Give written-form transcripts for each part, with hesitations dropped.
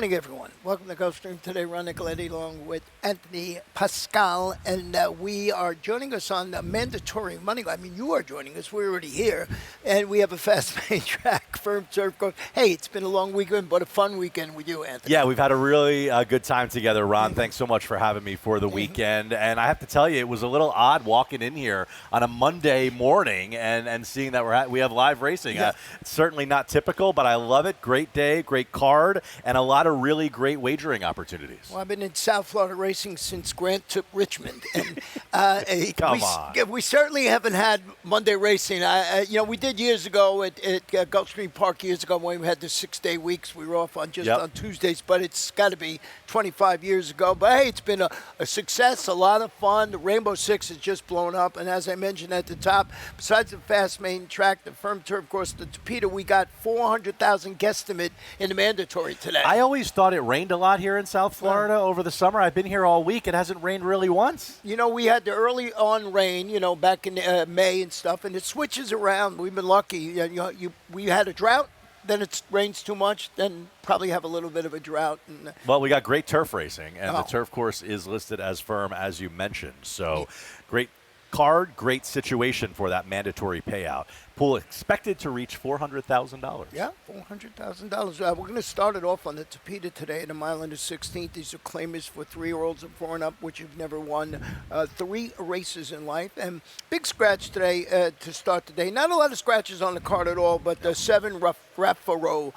morning, everyone. Welcome to Gulfstream today. Ron Nicoletti along with Anthony Pascal, and we are joining us on the mandatory money. I mean, you are joining us. We're already here, and we have a fast main track firm surf course. Hey, it's been a long weekend, but a fun weekend with you, Anthony. Yeah, we've had a really good time together, Ron. Thanks so much for having me for the weekend. And I have to tell you, it was a little odd walking in here on a Monday morning and seeing that we have live racing. Yeah. It's certainly not typical, but I love it. Great day, great card, and a lot of really great wagering opportunities. Well, I've been in South Florida racing since Grant took Richmond, and we certainly haven't had Monday racing. We did years ago at Gulfstream Park years ago when we had the 6-day weeks. We were off on on Tuesdays, but it's got to be 25 years ago. But hey, it's been a success, a lot of fun. The Rainbow Six has just blown up, and as I mentioned at the top, besides the fast main track, the firm turf course, the Topita, we got 400,000 guesstimate in the mandatory today. I always thought it rained a lot here in South Florida over the summer. I've been here all week. It hasn't rained really once. You know, we had the early on rain, back in May and stuff, and it switches around. We've been lucky. We had a drought, then it rains too much, then probably have a little bit of a drought. Well, we got great turf racing, and the turf course is listed as firm, as you mentioned. So great card, great situation for that mandatory payout. Pool expected to reach $400,000. Yeah, $400,000. We're going to start it off on the Topita today at a mile and a 16th. These are claimers for 3-year-olds and 4 and up, which have never won 3 races in life. And big scratch today to start the day. Not a lot of scratches on the card at all, but the 7 Raffaru,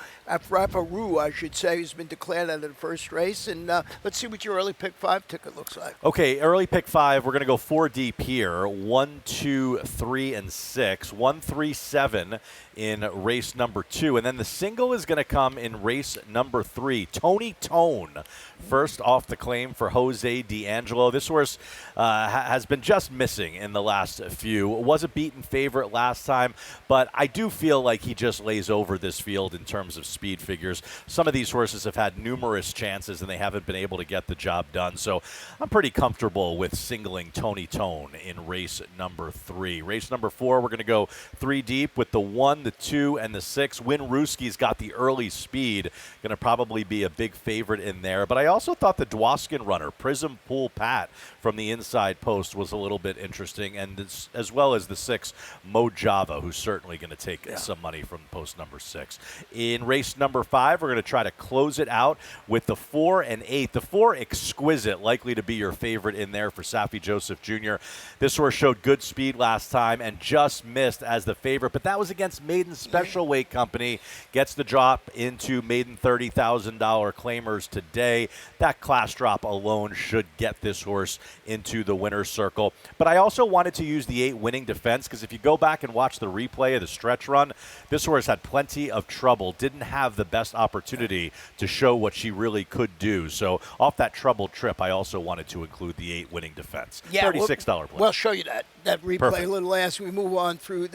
I should say, has been declared out of the first race. And let's see what your early pick 5 ticket looks like. Okay, early pick 5. We're going to go 4 deep here. 1, 2, 3, and 6. 1, 3, 7 in race number 2. And then the single is going to come in race number 3. Tony Tone, first off the claim for Jose D'Angelo. This horse has been just missing in the last few. Was a beaten favorite last time, but I do feel like he just lays over this field in terms of speed figures. Some of these horses have had numerous chances, and they haven't been able to get the job done. So I'm pretty comfortable with singling Tony Tone in race number 3. Race number 4, we're going to go 3 deep with the 1, the 2, and the 6. Winrooski's got the early speed. Going to probably be a big favorite in there. But I also thought the Dwoskin runner, Prism Pool Pat, from the inside post was a little bit interesting, and this, as well as the 6, Mojava, who's certainly going to take some money from post number 6. In race number 5, we're going to try to close it out with the 4 and 8. The 4, Exquisite, likely to be your favorite in there for Safi Joseph Jr. This horse showed good speed last time and just missed as the favorite, but that was against Maiden Special Weight Company. Gets the drop into Maiden $30,000 claimers today. That class drop alone should get this horse into the winner's circle. But I also wanted to use the 8 winning defense, because if you go back and watch the replay of the stretch run, this horse had plenty of trouble, didn't have the best opportunity to show what she really could do. So off that troubled trip, I also wanted to include the 8 winning defense. Yeah, $36 play. We'll show you that replay Perfect. a little as we move on through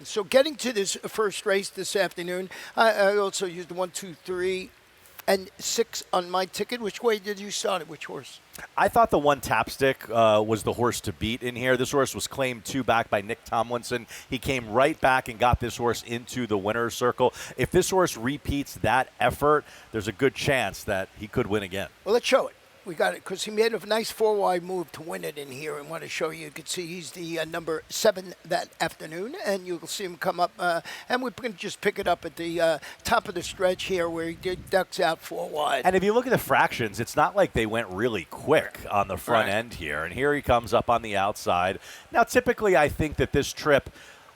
so getting to this first race this afternoon, I also used 1, 2, 3, and 6 on my ticket. Which way did you start it? Which horse? I thought the 1 Tapstick was the horse to beat in here. This horse was claimed 2 back by Nick Tomlinson. He came right back and got this horse into the winner's circle. If this horse repeats that effort, there's a good chance that he could win again. Well, let's show it. We got it because he made a nice 4-wide move to win it in here, and want to show you. You can see he's the number 7 that afternoon, and you'll see him come up. And we're going to just pick it up at the top of the stretch here where he ducks out 4 wide. And if you look at the fractions, it's not like they went really quick on the front end here. And here he comes up on the outside. Now, typically, I think that this trip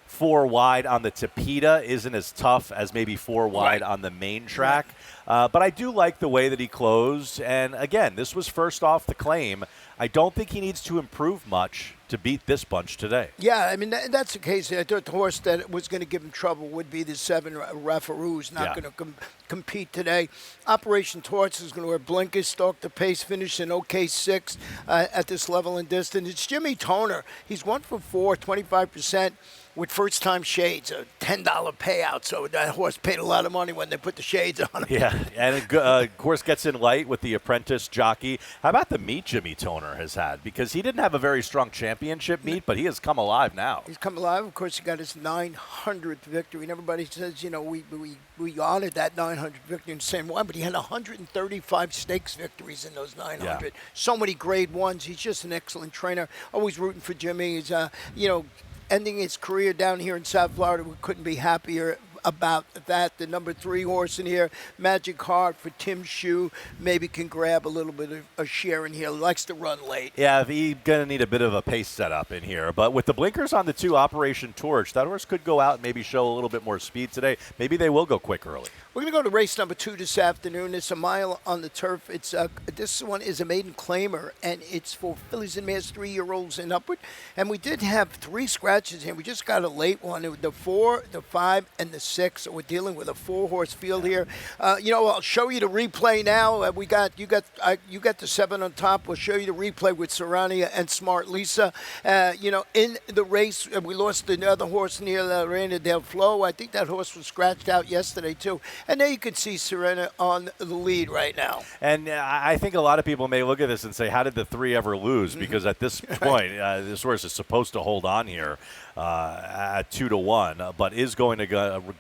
4 wide on the Topita isn't as tough as maybe 4 wide on the main track. But I do like the way that he closed. And, again, this was first off the claim. I don't think he needs to improve much to beat this bunch today. Yeah, I mean, that's the case. I thought the horse that was going to give him trouble would be the 7 Raffaru, who's not going to compete today. Operation Torch is going to wear blinkers, stalk the pace, finish an OK 6 at this level and distance. It's Jimmy Toner. He's 1 for 4, 25%. With first-time shades, a $10 payout. So that horse paid a lot of money when they put the shades on him. Yeah, Yeah, and of course gets in light with the apprentice jockey. How about the meet Jimmy Toner has had? Because he didn't have a very strong championship meet, but he has come alive now. He's come alive. Of course, he got his 900th victory. And everybody says, we honored that 900th victory in the same way, but he had 135 stakes victories in those 900. Yeah. So many grade ones. He's just an excellent trainer. Always rooting for Jimmy. He's, ending his career down here in South Florida. We couldn't be happier about that. The number 3 horse in here, Magic Heart for Tim Shue, maybe can grab a little bit of a share in here. Likes to run late. Yeah, he's going to need a bit of a pace setup in here. But with the blinkers on the 2, Operation Torch, that horse could go out and maybe show a little bit more speed today. Maybe they will go quick early. We're going to go to race number 2 this afternoon. It's a mile on the turf. It's this one is a maiden claimer, and it's for fillies and mares 3-year-olds and upward. And we did have 3 scratches here. We just got a late one. The 4, the 5, and the 6. So we're dealing with a 4-horse field here. I'll show you the replay now. You got the 7 on top. We'll show you the replay with Serrania and Smart Lisa. In the race, we lost another horse near Reina del Flo. I think that horse was scratched out yesterday too. And there you can see Serena on the lead right now. And I think a lot of people may look at this and say, how did the 3 ever lose? Because at this point, this horse is supposed to hold on here at 2-1, but is going to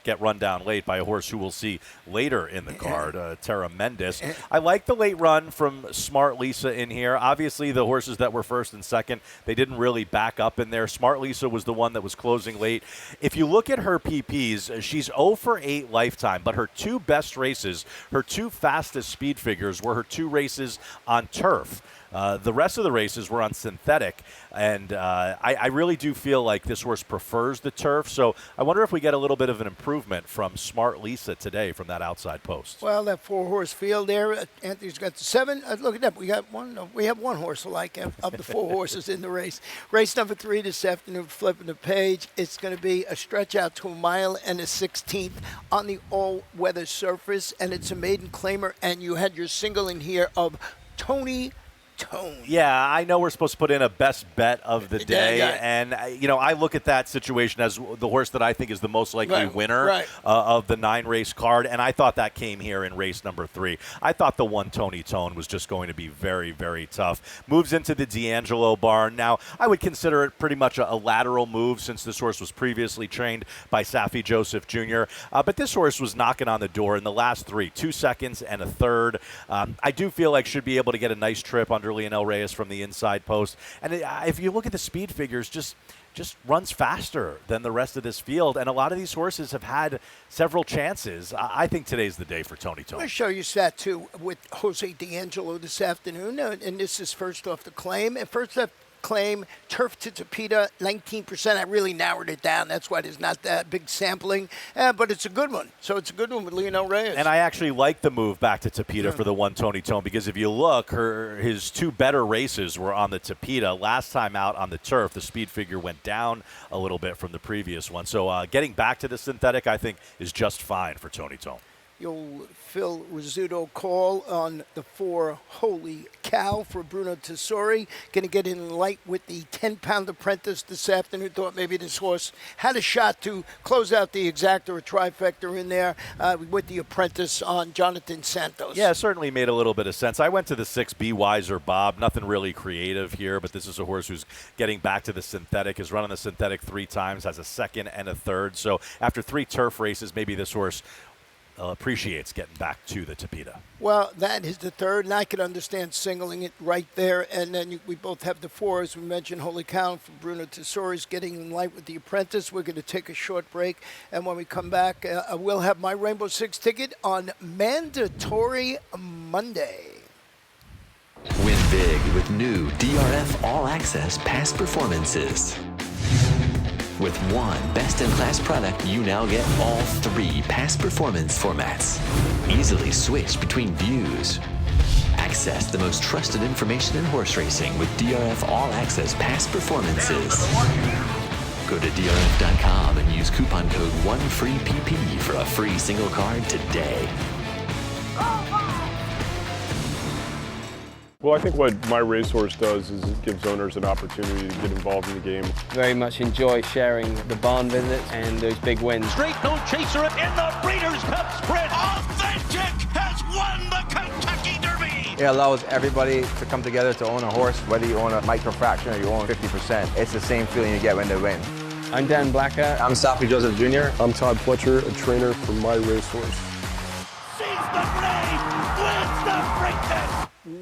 get run down late by a horse who we'll see later in the card, Terra Mendes. I like the late run from Smart Lisa in here. Obviously, the horses that were first and second, they didn't really back up in there. Smart Lisa was the one that was closing late. If you look at her PPs, she's 0 for 8 lifetime, but her 2 best races, her 2 fastest speed figures were her 2 races on turf. The rest of the races were on synthetic, and I really do feel like this horse prefers the turf, so I wonder if we get a little bit of an improvement from Smart Lisa today from that outside post. Well, that 4-horse field there, Anthony's got the 7. Look at that. We have one horse alike of the 4 horses in the race. Race number 3 this afternoon, flipping the page. It's going to be a stretch out to 1 mile and a 16th on the all-weather surface, and it's a maiden claimer, and you had your single in here of Tony Tone. Yeah, I know we're supposed to put in a best bet of the day, and I look at that situation as the horse that I think is the most likely winner of the 9-race card, and I thought that came here in race number 3. I thought the 1 Tony Tone was just going to be very, very tough. Moves into the D'Angelo barn. Now, I would consider it pretty much a lateral move since this horse was previously trained by Safi Joseph Jr., but this horse was knocking on the door in the last 3, 2 seconds and a third. I do feel like should be able to get a nice trip under Leonel Reyes from the inside post. And if you look at the speed figures, just runs faster than the rest of this field. And a lot of these horses have had several chances. I think today's the day for Tony Tone. I'm going to show you that, too, with Jose D'Angelo this afternoon. And this is first off the claim. And first off claim, turf to Tapeta, 19%. I really narrowed it down. That's why there's not that big sampling. But it's a good one. So it's a good one with Leonel Reyes. And I actually like the move back to Tapeta for the 1 Tony Tone, because if you look, his 2 better races were on the Tapeta. Last time out on the turf, the speed figure went down a little bit from the previous one. So getting back to the synthetic, I think, is just fine for Tony Tone. You'll Phil Rizzuto call on the 4 Holy Cow for Bruno Tessori. Going to get in light with the 10-pound apprentice this afternoon. Thought maybe this horse had a shot to close out the exacta or trifecta in there with the apprentice on Jonathan Santos. Yeah, certainly made a little bit of sense. I went to the 6 Be Wiser Bob. Nothing really creative here, but this is a horse who's getting back to the synthetic, has run on the synthetic 3 times, has a second and a third. So after 3 turf races, maybe this horse appreciates getting back to the Tapeta. Well, that is the third, and I could understand singling it right there. And then we both have the 4, as we mentioned, Holy Cow for Bruno Tessori's getting in light with the apprentice. We're going to take a short break, and when we come back, we'll have my Rainbow Six ticket on Mandatory Monday. Win big with new DRF All Access past performances. With one best-in-class product, you now get all 3 past performance formats. Easily switch between views. Access the most trusted information in horse racing with DRF All Access past performances. Go to DRF.com and use coupon code 1FREEPP for a free single card today. Well, I think what My Racehorse does is it gives owners an opportunity to get involved in the game. Very much enjoy sharing the barn visits and those big wins. Straight no chaser in the Breeders' Cup Sprint. Authentic It allows everybody to come together to own a horse, whether you own a microfraction or you own 50%. It's the same feeling you get when they win. I'm Dan Blacker. I'm Safi Joseph Jr. I'm Todd Fletcher, a trainer for My Racehorse.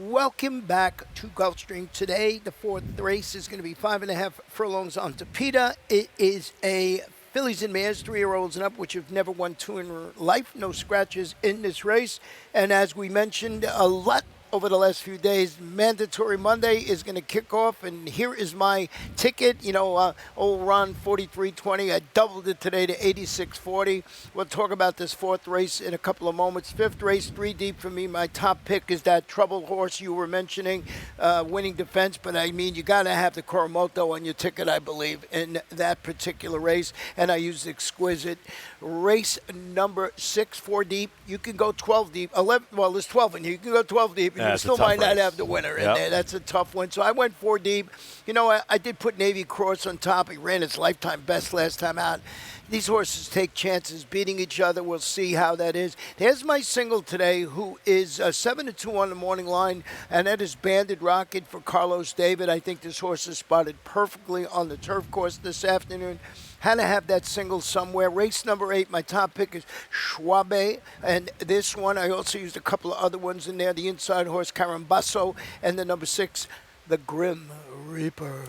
Welcome back to Gulfstream. Today, the fourth race is going to be 5.5 furlongs on Tapeta. It is a fillies and mares, 3-year-olds and up, which have never won 2 in life. No scratches in this race. And as we mentioned, a lot over the last few days. Mandatory Monday is going to kick off, and here is my ticket. You know, old Ron 43.20. I doubled it today to 86.40. We'll talk about this fourth race in a couple of moments. Fifth race, 3 deep for me. My top pick is that Trouble horse you were mentioning, winning defense. But I mean, you got to have the Coromoto on your ticket, I believe, in that particular race. And I used Exquisite. Race number 6, 4 deep. You can go 12 deep. 11. Well, there's 12 in here. You can go 12 deep. You still might not have the winner in there. That's a tough one. So I went 4 deep. You know, I did put Navy Cross on top. He ran his lifetime best last time out. These horses take chances beating each other. We'll see how that is. There's my single today, who is 7-2 on the morning line, and that is Banded Rocket for Carlos David. I think this horse is spotted perfectly on the turf course this afternoon. Had to have that single somewhere. Race number 8, my top pick is Schwabe. And this one, I also used a couple of other ones in there. The inside horse, Carambasso. And the number 6, the Grim Reaper.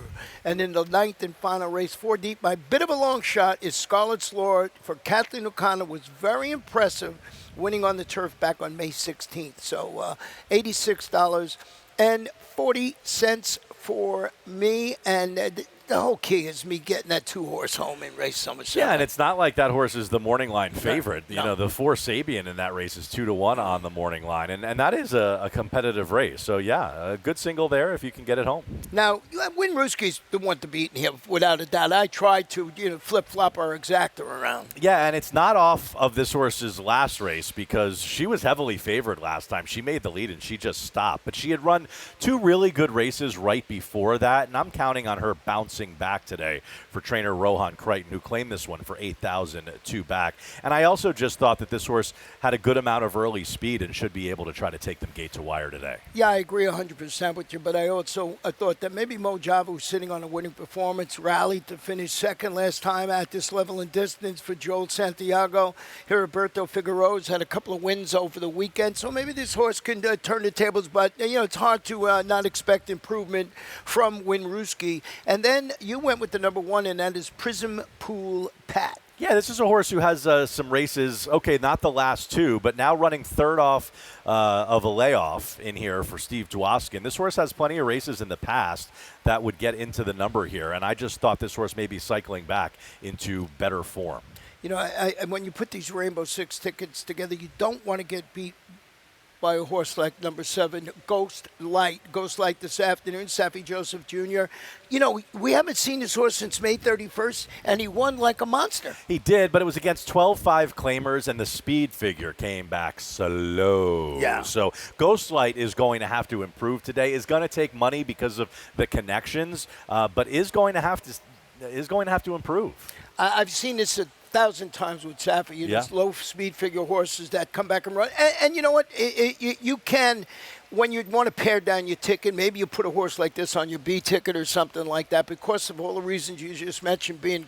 And in the 9th and final race, 4 deep, my bit of a long shot is Scarlet's Law for Kathleen O'Connor. Was very impressive, winning on the turf back on May 16th. So $86.40 for me. And the whole key is me getting that 2-horse home in race number 7. Yeah, and it's not like that horse is the morning line favorite. No. You know, the 4 Sabian in that race is 2-1 on the morning line, and that is a competitive race. So, yeah, a good single there if you can get it home. Now, Win Ruski's the one to beat here, without a doubt. I tried to, flip-flop our exactor around. Yeah, and it's not off of this horse's last race because she was heavily favored last time. She made the lead, and she just stopped. But she had run 2 really good races right before that, and I'm counting on her bouncing back today for trainer Rohan Crichton, who claimed this one for 8,002 back. And I also just thought that this horse had a good amount of early speed and should be able to try to take them gate to wire today. Yeah, I agree 100% with you, but I also thought that maybe Mo Java, who's sitting on a winning performance, rallied to finish second last time at this level and distance for Joel Santiago. Heriberto Figueroa's had a couple of wins over the weekend, so maybe this horse can turn the tables, but it's hard to not expect improvement from Winruski. And then you went with the number 1, and that is Prism Pool Pat. Yeah, this is a horse who has some races, okay, not the last 2, but now running third off of a layoff in here for Steve Dwoskin. This horse has plenty of races in the past that would get into the number here, and I just thought this horse may be cycling back into better form. You know, I when you put these Rainbow Six tickets together, you don't want to get beat by a horse like number 7, Ghost Light. Ghost Light this afternoon, Safi Joseph Jr. You know, we haven't seen this horse since May 31st, and he won like a monster. He did, but it was against 12-5 claimers, and the speed figure came back slow. Yeah. So Ghost Light is going to have to improve today. Is going to take money because of the connections, but is going to have to improve. I've seen this 1,000 times with Safi. These low-speed figure horses that come back and run. And you know what? You can, when you want to pare down your ticket, maybe you put a horse like this on your B ticket or something like that because of all the reasons you just mentioned, being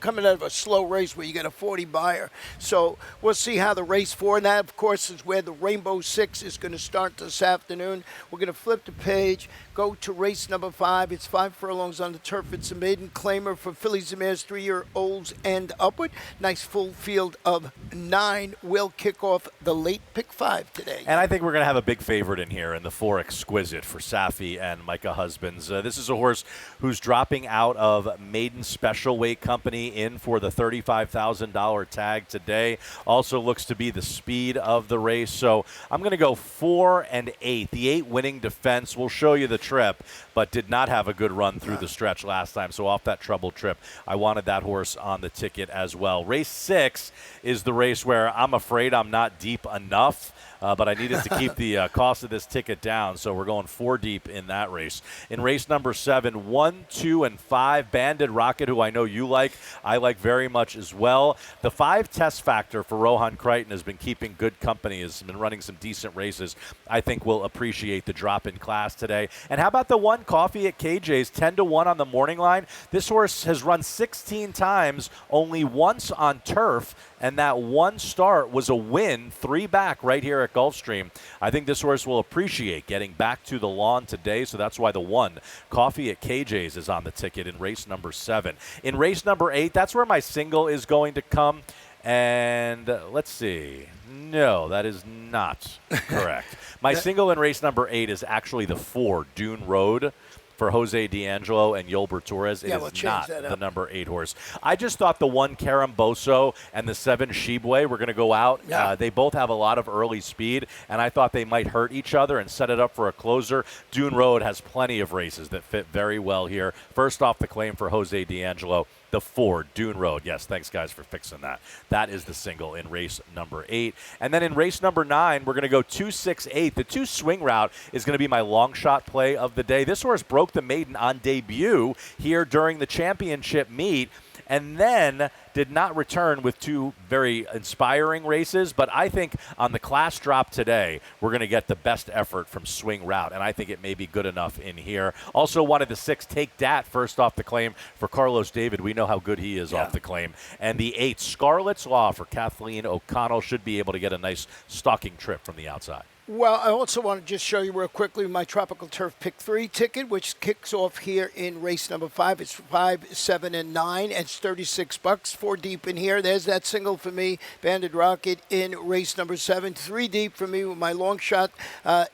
coming out of a slow race where you get a 40 buyer. So we'll see how the race 4, and that, of course, is where the Rainbow Six is going to start this afternoon. We're going to flip the page, go to race number 5. It's 5 furlongs on the turf. It's a maiden claimer for fillies and mares, 3-year-olds and upward. Nice full field of 9 will kick off the late pick 5 today. And I think we're going to have a big favorite in here in the 4 Exquisite for Safi and Micah Husbands. This is a horse who's dropping out of maiden special weight company in for the $35,000 tag today. Also looks to be the speed of the race. So I'm going to go 4 and 8. The 8 winning defense will show you the trip, but did not have a good run through the stretch last time. So off that trouble trip, I wanted that horse on the ticket as well. Race 6 is the race where I'm afraid I'm not deep enough. but I needed to keep the cost of this ticket down, so we're going 4 deep in that race. In race number 7, 1, 2, and 5, Banded Rocket, who I know you like, I like very much as well. The 5 test factor for Rohan Crichton has been keeping good company, has been running some decent races. I think we'll appreciate the drop in class today. And how about the 1 Coffee at KJ's, 10-1 on the morning line? This horse has run 16 times, only once on turf, and that one start was a win, 3 back right here at Gulfstream. I think this horse will appreciate getting back to the lawn today, so that's why the 1 Coffee at KJ's is on the ticket in race number 7. In race number 8, that's where my single is going to come. And let's see. No, that is not correct. My single in race number 8 is actually the 4 Dune Road for Jose D'Angelo and Yolbert Torres. It is not the number 8 horse. I just thought the 1 Caramboso and the 7 Shibwe were going to go out. Yeah. They both have a lot of early speed, and I thought they might hurt each other and set it up for a closer. Dune Road has plenty of races that fit very well here. First off the claim for Jose D'Angelo, the 4 Dune Road. Yes, thanks, guys, for fixing that. That is the single in race number 8. And then in race number 9, we're going to go 2, 6, 8. The 2 Swing Route is going to be my long shot play of the day. This horse broke the maiden on debut here during the championship meet, and then did not return with 2 very inspiring races. But I think on the class drop today, we're going to get the best effort from Swing Route, and I think it may be good enough in here. Also wanted the 6 Take Dat first off the claim for Carlos David. We know how good he is off the claim. And the 8 Scarlet's Law for Kathleen O'Connell should be able to get a nice stalking trip from the outside. Well, I also want to just show you real quickly my Tropical Turf Pick 3 ticket, which kicks off here in race number 5. It's 5, 7, and 9. It's $36, 4 deep in here. There's that single for me, Banded Rocket, in race number 7. 3 deep for me with my long shot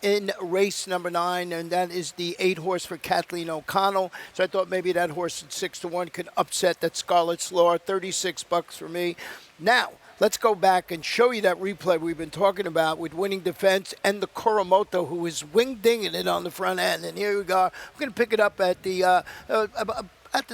in race number 9, and that is the 8 horse for Kathleen O'Connell. So I thought maybe that horse at 6-1 could upset that Scarlet's Law. $36 for me. Now, let's go back and show you that replay we've been talking about with Winning Defense and the Koromoto, who is wing-dinging it on the front end. And here we go. We're going to pick it up at the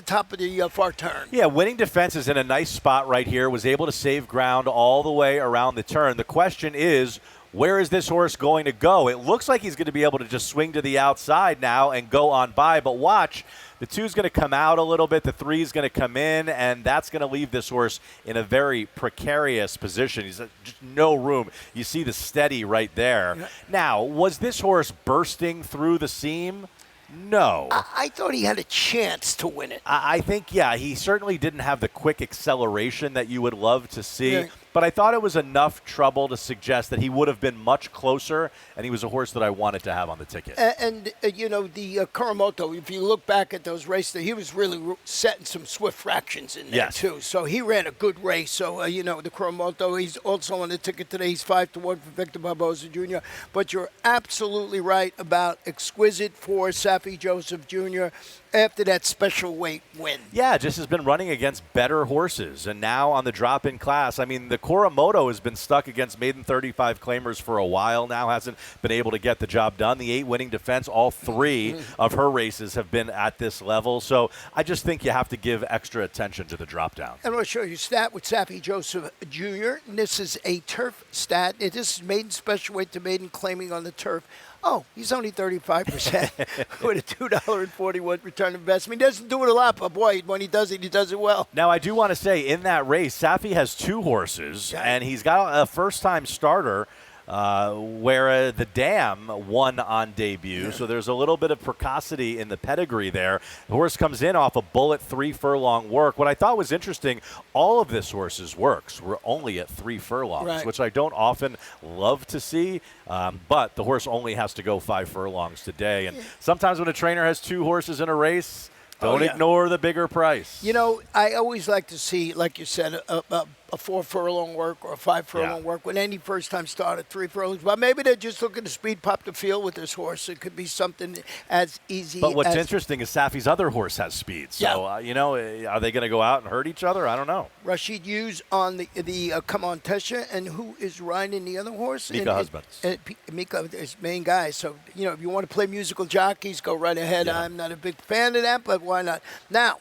top of the far turn. Yeah, Winning Defense is in a nice spot right here. Was able to save ground all the way around the turn. The question is, where is this horse going to go? It looks like he's going to be able to just swing to the outside now and go on by. But watch, the 2's going to come out a little bit. The 3's going to come in, and that's going to leave this horse in a very precarious position. He's just no room. You see the steady right there. Yeah. Now, was this horse bursting through the seam? No. I thought he had a chance to win it. I think, yeah, he certainly didn't have the quick acceleration that you would love to see. Yeah. But I thought it was enough trouble to suggest that he would have been much closer, and he was a horse that I wanted to have on the ticket. And you know, the Koromoto, if you look back at those races, he was really setting some swift fractions in there, too. So he ran a good race. So, you know, the Koromoto, he's also on the ticket today. He's 5-1 for Victor Barboza Jr. But you're absolutely right about Exquisite for Safi Joseph Jr. after that special weight win. Yeah, just has been running against better horses. And now on the drop-in class, I mean, the Koromoto has been stuck against maiden 35 claimers for a while now, hasn't been able to get the job done. The 8 Winning Defense, all 3 of her races have been at this level. So I just think you have to give extra attention to the drop-down. I'm going to show you a stat with Safi Joseph Jr. And this is a turf stat. This is maiden special weight to maiden claiming on the turf. Oh, he's only 35% with a $2.41 return investment. He doesn't do it a lot, but boy, when he does it well. Now, I do want to say, in that race, Safi has 2 horses, and he's got a first-time starter where the Dam won on debut. So there's a little bit of precocity in the pedigree there. The horse comes in off a bullet 3 furlong work. What I thought was interesting, all of this horse's works were only at 3 furlongs, which I don't often love to see. But the horse only has to go 5 furlongs today. And sometimes when a trainer has 2 horses in a race, don't ignore the bigger price. You know, I always like to see, like you said, a 4 furlong work or a 5 furlong work when any first-time starter, 3 furlongs. But maybe they're just looking to speed pop the field with this horse. It could be something as easy But what's interesting is Safi's other horse has speed. So, you know, are they going to go out and hurt each other? I don't know. Rashid Hughes on the Come On Tesha, and who is riding the other horse? Mika Husbands. Mika is main guy. So, you know, if you want to play musical jockeys, go right ahead. I'm not a big fan of that, but why not? Now,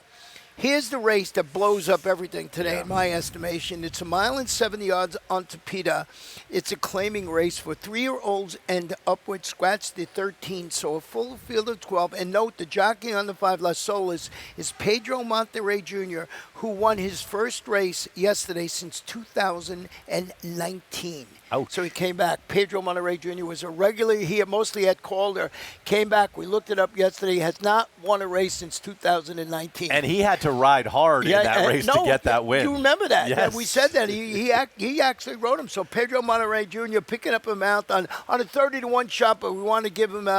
Here's the race that blows up everything today, in my estimation. It's 1.70 miles on Tapeta. It's a claiming race for 3-year-olds and upward. Scratch the 13, so a full field of 12. And note, the jockey on the 5, La Solis, is Pedro Monterrey Jr., who won his first race yesterday since 2019. Ouch. So he came back. Pedro Monterrey Jr. was a regular here, mostly at Calder. Came back. We looked it up yesterday. Has not won a race since 2019. And he had to ride hard in that race to get that win. You remember that? Yes. We said that. He actually rode him. So Pedro Monterrey Jr. picking up a mount on a 30-1 shot, but we want to give him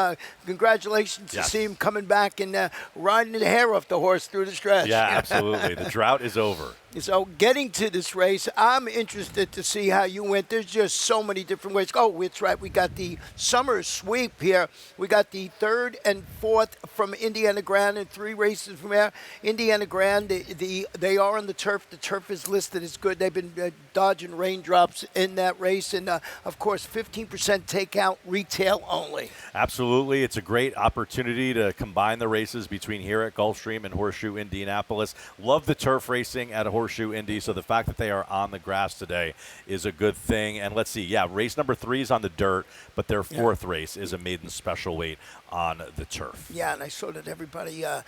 congratulations to see him coming back and riding the hair off the horse through the stretch. Yeah, absolutely. The drought is over. So getting to this race, I'm interested to see how you went. There's just so many different ways. Oh, that's right. We got the summer sweep here. We got the 3rd and 4th from Indiana Grand and 3 races from there. Indiana Grand, they are on the turf. The turf is listed as good. They've been dodging raindrops in that race. And, of course, 15% takeout, retail only. Absolutely. It's a great opportunity to combine the races between here at Gulfstream and Horseshoe Indianapolis. Love the turf racing at Horseshoe Indy, so the fact that they are on the grass today is a good thing. And let's see, race number 3 is on the dirt, but their 4th race is a maiden special weight on the turf. Yeah, and I saw that everybody, the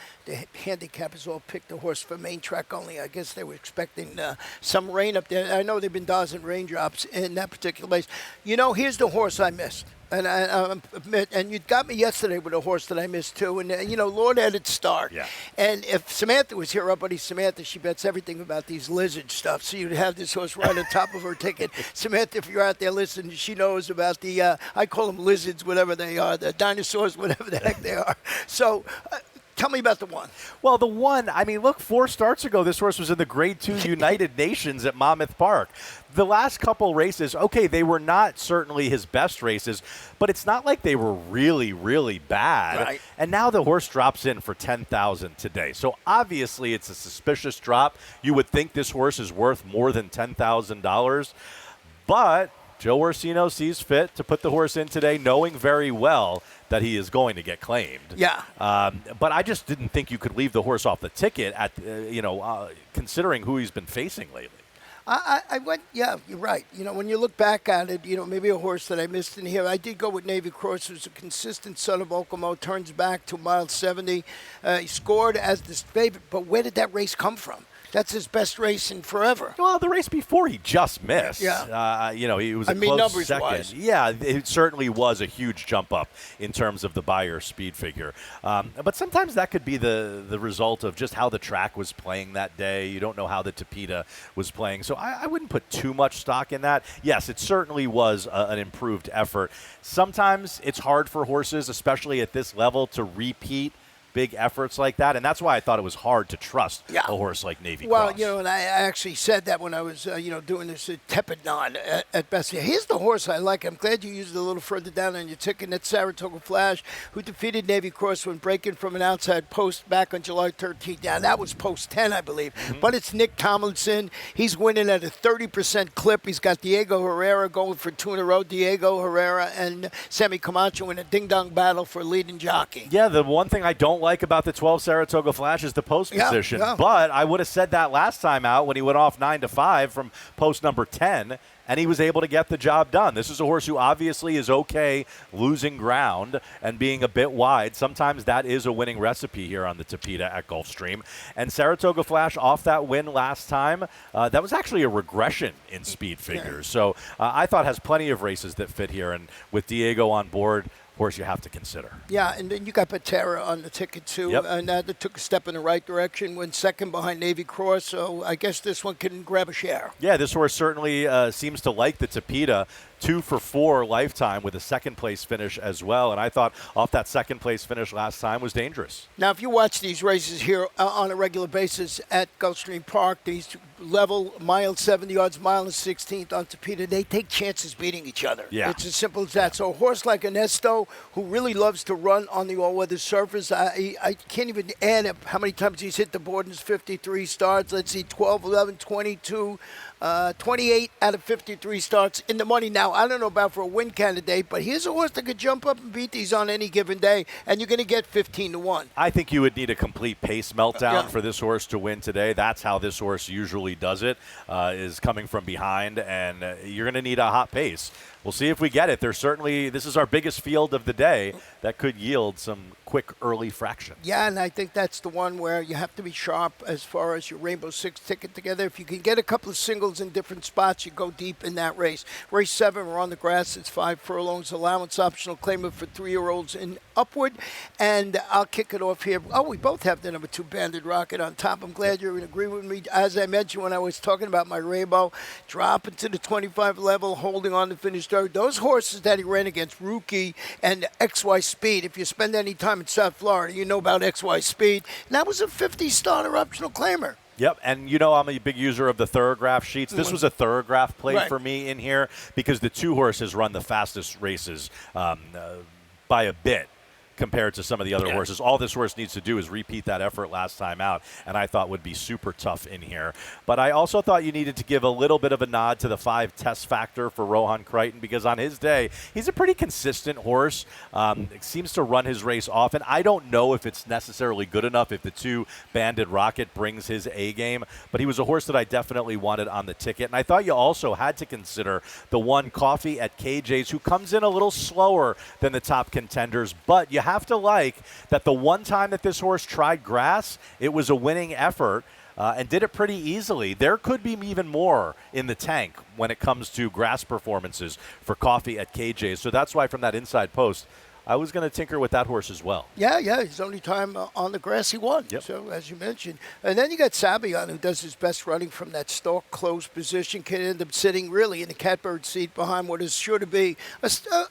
handicappers all picked the horse for main track only. I guess they were expecting some rain up there. I know they've been dodging raindrops in that particular race. You know, here's the horse I missed. And I admit, and you got me yesterday with a horse that I missed too. And Lord Edit Stark. Yeah. And if Samantha was here, our buddy Samantha, she bets everything about these lizard stuff. So you'd have this horse right on top of her ticket. Samantha, if you're out there listening, she knows about the I call them lizards, whatever they are, the dinosaurs, whatever the heck they are. So. Tell me about the 1. Well, the 1, I mean, look, 4 starts ago, this horse was in the Grade 2 United Nations at Monmouth Park. The last couple races, okay, they were not certainly his best races, but it's not like they were really, really bad. Right. And now the horse drops in for $10,000 today. So obviously it's a suspicious drop. You would think this horse is worth more than $10,000, but Joe Orsino sees fit to put the horse in today, knowing very well that he is going to get claimed. Yeah. But I just didn't think you could leave the horse off the ticket at, considering who he's been facing lately. I went, yeah, you're right. When you look back at it, maybe a horse that I missed in here. I did go with Navy Cross, who's a consistent son of Okamo, turns back to 1.70 miles. He scored as the favorite, but where did that race come from? That's his best race in forever. Well, the race before he just missed. Yeah. He was a close numbers second. wise. Yeah, it certainly was a huge jump up in terms of the Beyer speed figure. But sometimes that could be the result of just how the track was playing that day. You don't know how the Tapeta was playing. So I wouldn't put too much stock in that. Yes, it certainly was an improved effort. Sometimes it's hard for horses, especially at this level, to repeat big efforts like that, and that's why I thought it was hard to trust a horse like Navy Cross. Well, and I actually said that when I was, doing this tepid nod at best. Here's the horse I like. I'm glad you used it a little further down on your ticket. That's Saratoga Flash, who defeated Navy Cross when breaking from an outside post back on July 13th. Now, that was post 10, I believe. Mm-hmm. But it's Nick Tomlinson. He's winning at a 30% clip. He's got Diego Herrera going for 2 in a row. Diego Herrera and Sammy Camacho in a ding-dong battle for leading jockey. Yeah, the one thing I don't like about the 12 Saratoga Flash is the post position. Yeah. But I would have said that last time out when he went off 9-5 from post number 10, and he was able to get the job done. This is a horse who obviously is okay losing ground and being a bit wide. Sometimes that is a winning recipe here on the Tapeta at Gulfstream. And Saratoga Flash off that win last time, that was actually a regression in speed figures. So I thought has plenty of races that fit here. And with Diego on board, horse you have to consider. Yeah, and then you got Patera on the ticket too, and that took a step in the right direction, went second behind Navy Cross, so I guess this one can grab a share. Yeah, this horse certainly seems to like the Tapeta. 2 for 4 lifetime with a second place finish as well, and I thought off that second place finish last time was dangerous. Now, if you watch these races here on a regular basis at Gulfstream Park, these level, mile 70 yards, mile and 16th on Tapeta. They take chances beating each other. Yeah. It's as simple as that. So a horse like Ernesto, who really loves to run on the all-weather surface, I can't even add up how many times he's hit the board in his 53 starts. Let's see, 12, 11, 22, 28 out of 53 starts in the money. Now, I don't know about for a win candidate, but here's a horse that could jump up and beat these on any given day, and you're going to get 15-1. I think you would need a complete pace meltdown for this horse to win today. That's how this horse usually does it, is coming from behind, and you're going to need a hot pace. We'll see if we get it. This is our biggest field of the day that could yield some quick early fraction. Yeah, and I think that's the one where you have to be sharp as far as your Rainbow Six ticket together. If you can get a couple of singles in different spots, you go deep in that race. Race 7, we're on the grass. It's 5 furlongs, allowance optional claimant for 3-year-olds and upward. And I'll kick it off here. Oh, we both have the number 2 Banded Rocket on top. I'm glad you're in agreement with me. As I mentioned when I was talking about my Rainbow, dropping to the 25 level, holding on to finish third. Those horses that he ran against, Rookie and XY Speed, if you spend any time in South Florida, you know about XY Speed. And that was a 50-starter optional claimer. Yep, and I'm a big user of the Thorograph sheets. This was a Thorograph play for me in here because the 2 horses run the fastest races by a bit compared to some of the other horses. All this horse needs to do is repeat that effort last time out, and I thought would be super tough in here. But I also thought you needed to give a little bit of a nod to the 5 test factor for Rohan Crichton because on his day, he's a pretty consistent horse. Seems to run his race often. I don't know if it's necessarily good enough if the 2 Banded Rocket brings his A game, but he was a horse that I definitely wanted on the ticket. And I thought you also had to consider the 1 Coffee at KJ's, who comes in a little slower than the top contenders, but you have to like that the one time that this horse tried grass, it was a winning effort and did it pretty easily. There could be even more in the tank when it comes to grass performances for Coffee at KJ. So that's why from that inside post, I was going to tinker with that horse as well. Yeah, his only time on the grass he won. Yep. So, as you mentioned. And then you got Sabian, who does his best running from that stalk closed position, can end up sitting really in the catbird seat behind what is sure to be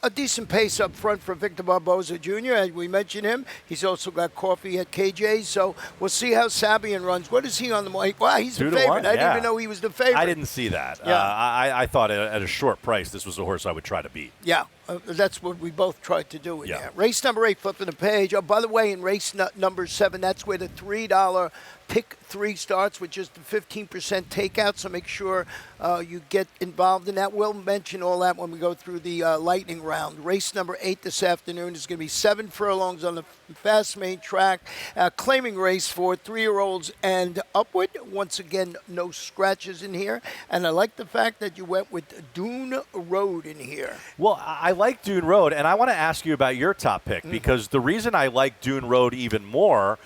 a decent pace up front for Victor Barboza Jr. As we mentioned him, he's also got Coffee at KJ. So we'll see how Sabian runs. What is he on the market? Wow, he's the favorite. I didn't even know he was the favorite. I didn't see that. Yeah. I thought at a short price, this was a horse I would try to beat. Yeah. That's what we both tried to do in there. Race number 8, flipping the page. Oh, by the way, in race number 7, that's where the $3 pick 3 starts with just a 15% takeout. So make sure you get involved in that. We'll mention all that when we go through the lightning round. Race number 8 this afternoon is going to be 7 furlongs on the fast main track. Claiming race for 3-year-olds and upward. Once again, no scratches in here. And I like the fact that you went with Dune Road in here. Well, I like Dune Road, and I want to ask you about your top pick because the reason I like Dune Road even more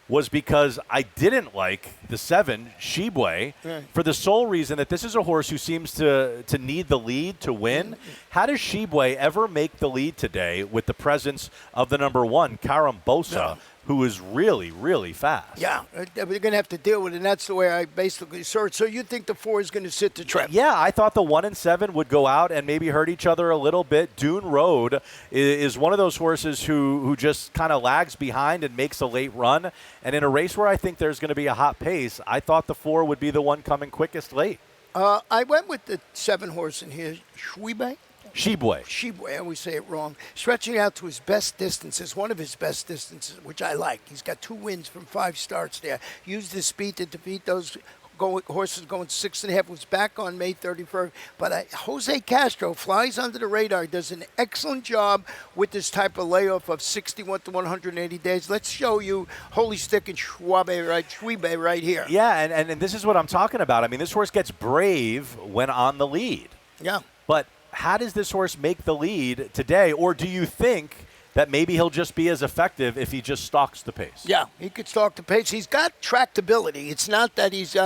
was because I didn't like the 7, Shibwe, for the sole reason that this is a horse who seems to need the lead to win. How does Shibwe ever make the lead today with the presence of the number 1, Karambosa, who is really, really fast? Yeah, we're going to have to deal with it, and that's the way I basically saw it. So you think the 4 is going to sit the trap? Yeah, I thought the 1 and 7 would go out and maybe hurt each other a little bit. Dune Road is one of those horses who just kind of lags behind and makes a late run. And in a race where I think there's going to be a hot pace, I thought the 4 would be the one coming quickest late. I went with the 7 horse in here, Shibwe. Shibwe, I always say it wrong. Stretching out to his best distances, one of his best distances, which I like. He's got 2 wins from 5 starts there. Used his speed to defeat those horses going 6.5. Was back on May 31st. But Jose Castro flies under the radar. Does an excellent job with this type of layoff of 61 to 180 days. Let's show you Holy Stick and Shibwe right here. Yeah, and this is what I'm talking about. I mean, this horse gets brave when on the lead. Yeah. But how does this horse make the lead today? Or do you think that maybe he'll just be as effective if he just stalks the pace? Yeah, he could stalk the pace. He's got tractability. It's not that he's,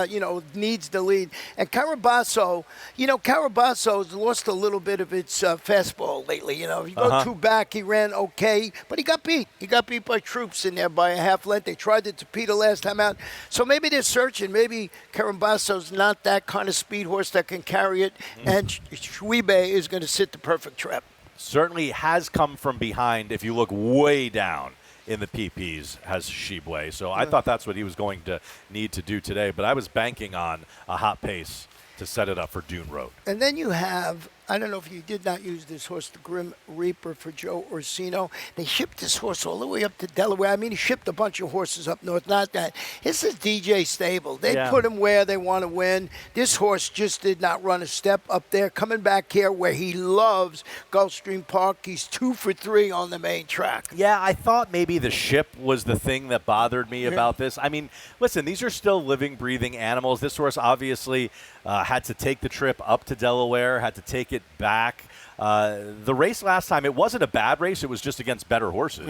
needs the lead. And Carabaso's lost a little bit of its fastball lately. If you go 2 back, he ran okay, but he got beat. He got beat by Troops in there by a half length. They tried the Tapeta last time out. So maybe they're searching. Maybe Carabaso's not that kind of speed horse that can carry it, and Shibwe is going to sit the perfect trap. Certainly has come from behind if you look way down in the PPs has Shibwe. So I thought that's what he was going to need to do today. But I was banking on a hot pace to set it up for Dune Road. And then you have, I don't know if you did not use this horse, the Grim Reaper for Joe Orsino. They shipped this horse all the way up to Delaware. I mean, he shipped a bunch of horses up north. Not that. This is DJ Stable. They put him where they want to win. This horse just did not run a step up there. Coming back here where he loves Gulfstream Park. He's 2 for 3 on the main track. Yeah, I thought maybe the ship was the thing that bothered me about this. I mean, listen, these are still living, breathing animals. This horse obviously had to take the trip up to Delaware, had to take it back. The race last time, it wasn't a bad race. It was just against better horses.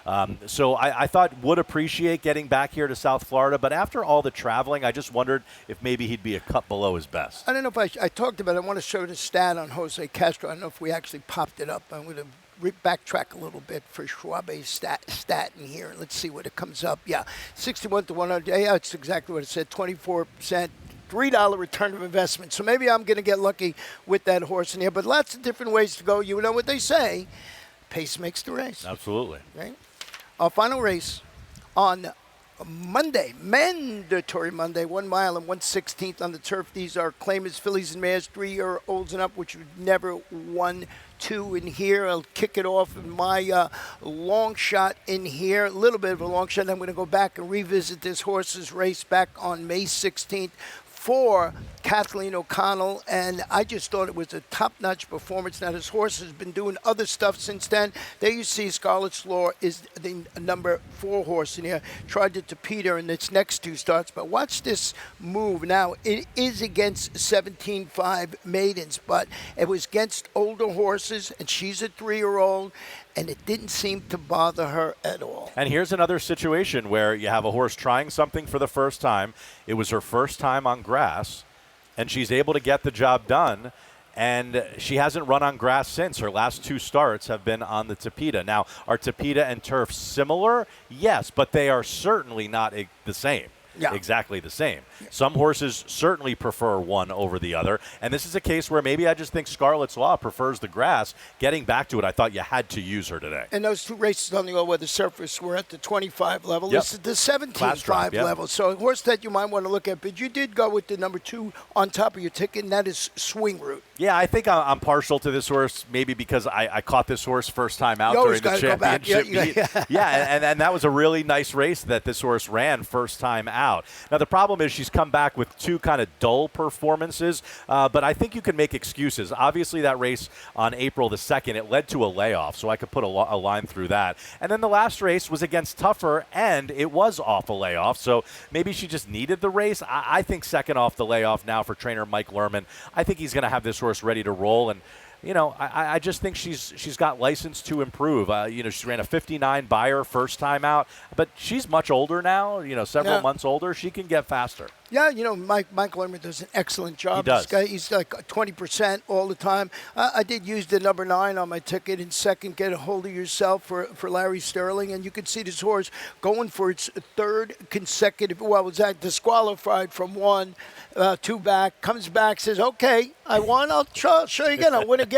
Right. So I thought would appreciate getting back here to South Florida. But after all the traveling, I just wondered if maybe he'd be a cut below his best. I don't know if I talked about it. I want to show the stat on Jose Castro. I don't know if we actually popped it up. I'm going to backtrack a little bit for Schwabe's stat in here. Let's see what it comes up. Yeah, 61 to 100. Yeah, it's exactly what it said, 24%. $3 return of investment. So maybe I'm going to get lucky with that horse in here. But lots of different ways to go. You know what they say. Pace makes the race. Absolutely. Right? Our final race on Monday, mandatory Monday, 1 mile and 1/16th on the turf. These are claimants, fillies and mares, 3-year-olds and up, which we've never won 2 in here. I'll kick it off in my long shot in here, a little bit of a long shot. I'm going to go back and revisit this horse's race back on May 16th for Kathleen O'Connell, and I just thought it was a top-notch performance. Now, this horse has been doing other stuff since then. There you see Scarlett's Law is the number 4 horse in here. Tried it to Peter in its next 2 starts, but watch this move. Now, it is against 17.5 maidens, but it was against older horses, and she's a 3-year-old, and it didn't seem to bother her at all. And here's another situation where you have a horse trying something for the first time. It was her first time on grass, and she's able to get the job done, and she hasn't run on grass since. Her last 2 starts have been on the Tapeta. Now, are Tapeta and turf similar? Yes, but they are certainly not the same. Yeah. Exactly the same. Some horses certainly prefer one over the other, and this is a case where maybe I just think Scarlett's Law prefers the grass. Getting back to it, I thought you had to use her today. And those 2 races on the all-weather surface were at the 25 level. This is the 17.5 level. So a horse that you might want to look at, but you did go with the number 2 on top of your ticket, and that is Swing Route. Yeah, I think I'm partial to this horse, maybe because I caught this horse first time out during the championship meet. And that was a really nice race that this horse ran first time out. Now, the problem is she's come back with 2 kind of dull performances, but I think you can make excuses. Obviously, that race on April the 2nd, it led to a layoff, so I could put a line through that. And then the last race was against Tougher, and it was off a layoff, so maybe she just needed the race. I think second off the layoff now for trainer Mike Lerman. I think he's going to have this horse ready to roll, and you know, I just think she's got license to improve. You know, she ran a 59 Beyer first time out, but she's much older now, you know, several months older. She can get faster. Yeah, you know, Mike Lerman does an excellent job. He does. He's like 20% all the time. I did use the number 9 on my ticket in second, Get a Hold of Yourself for Larry Sterling, and you could see this horse going for its 3rd consecutive, well, was that disqualified from 1, 2 back, comes back, says, okay, I won, I'll show you again, I'll win again.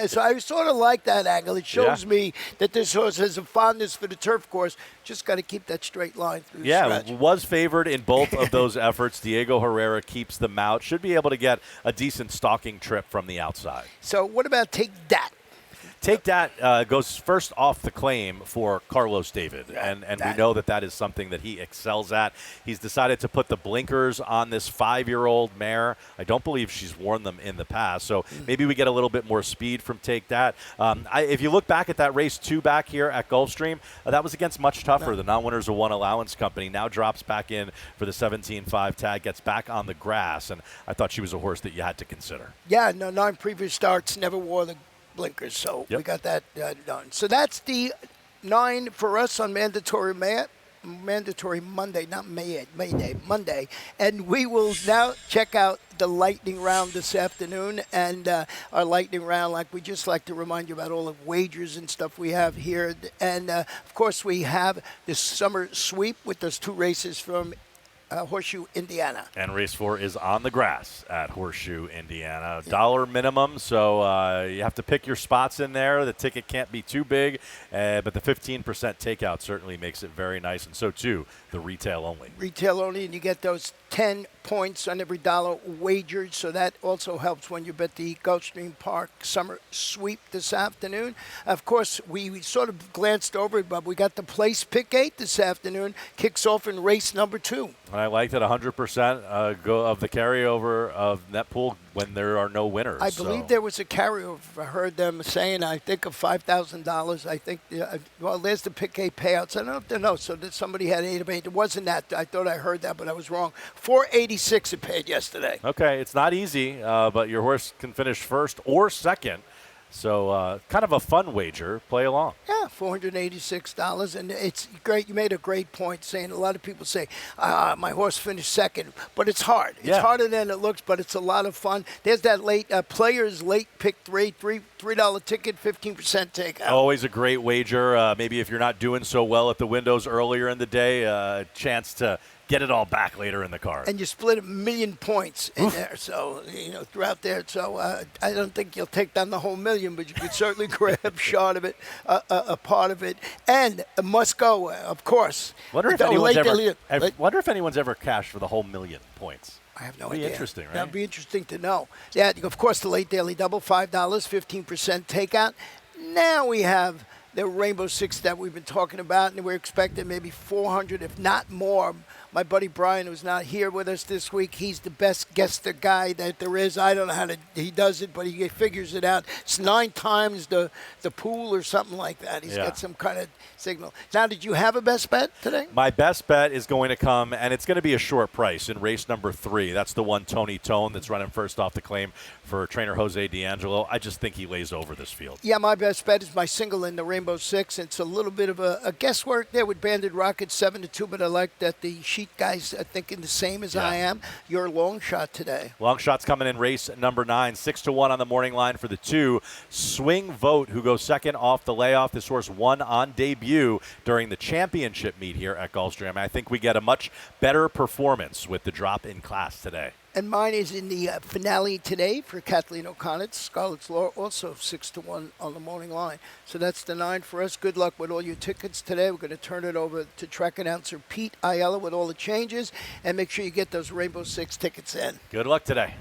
So I sort of like that angle. It shows me that this horse has a fondness for the turf course. Just got to keep that straight line through the stretch. Was favored in both of those efforts. Diego Herrera keeps them out. Should be able to get a decent stalking trip from the outside. So what about Take That? Take That goes first off the claim for Carlos David, and we know that is something that he excels at. He's decided to put the blinkers on this 5-year-old mare. I don't believe she's worn them in the past, so maybe we get a little bit more speed from Take That. If you look back at that race 2 back here at Gulfstream, that was against much tougher. The non-winners of One Allowance Company now drops back in for the 17.5 tag, gets back on the grass, and I thought she was a horse that you had to consider. Yeah, no, 9 previous starts, never wore the blinkers, so we got that done. So that's the 9 for us on mandatory Monday, not May Day, Monday. And we will now check out the lightning round this afternoon. And our lightning round, like we just like to remind you about all the wagers and stuff we have here. And, of course, we have the summer sweep with those 2 races from Horseshoe, Indiana. And race 4 is on the grass at Horseshoe, Indiana. Dollar minimum, so you have to pick your spots in there. The ticket can't be too big, but the 15% takeout certainly makes it very nice, and so too the retail only. Retail only, and you get those 10 points on every dollar wagered, so that also helps when you bet the Gulfstream Park Summer Sweep this afternoon. Of course, we sort of glanced over it, but we got the place pick 8 this afternoon. Kicks off in race number 2. And I like that 100% go of the carryover of net pool when there are no winners. I believe there was a carryover. I heard them saying, I think, of $5,000. I think, well, there's the pick 8 payouts. I don't know if they know. So that somebody had 8 of 8. It wasn't that. I thought I heard that, but I was wrong. $486 it paid yesterday. Okay, it's not easy, but your horse can finish first or second. So kind of a fun wager. Play along. Yeah, $486, and it's great. You made a great point saying a lot of people say, my horse finished second, but it's hard. It's harder than it looks, but it's a lot of fun. There's that late players late pick $3 ticket, 15% takeout. Always a great wager. Maybe if you're not doing so well at the windows earlier in the day, a chance to get it all back later in the card. And you split 1 million points in there, so, throughout there. So I don't think you'll take down the whole million, but you could certainly grab a shot of it, a part of it. And a must go, of course. Wonder if anyone's ever cashed for the whole 1 million points. I have no idea. idea. Interesting, right? That'd be interesting to know. Yeah, of course, the late daily double, $5, 15% takeout. Now we have the Rainbow Six that we've been talking about, and we're expecting maybe 400, if not more. My buddy Brian, who's not here with us this week, he's the best guesser guy that there is. I don't know how he does it, but he figures it out. It's 9 times the pool or something like that. He's got some kind of signal. Now, did you have a best bet today? My best bet is going to come, and it's going to be a short price in race number 3. That's the one Tony Tone that's running first off the claim for trainer Jose D'Angelo. I just think he lays over this field. Yeah, my best bet is my single in the Rainbow Six. It's a little bit of a guesswork there with Banded Rocket 7-2, but I like that the sheet guys are thinking the same as I am. Your long shot today. Long shot's coming in race number 9, 6-1 on the morning line for the 2. Swing Vote, who goes second off the layoff. This horse won on debut during the championship meet here at Gulfstream. I think we get a much better performance with the drop in class today. And mine is in the finale today for Kathleen O'Connor. Scarlett's Law, also 6-1 on the morning line. So that's the 9 for us. Good luck with all your tickets today. We're going to turn it over to track announcer Pete Ayala with all the changes. And make sure you get those Rainbow Six tickets in. Good luck today.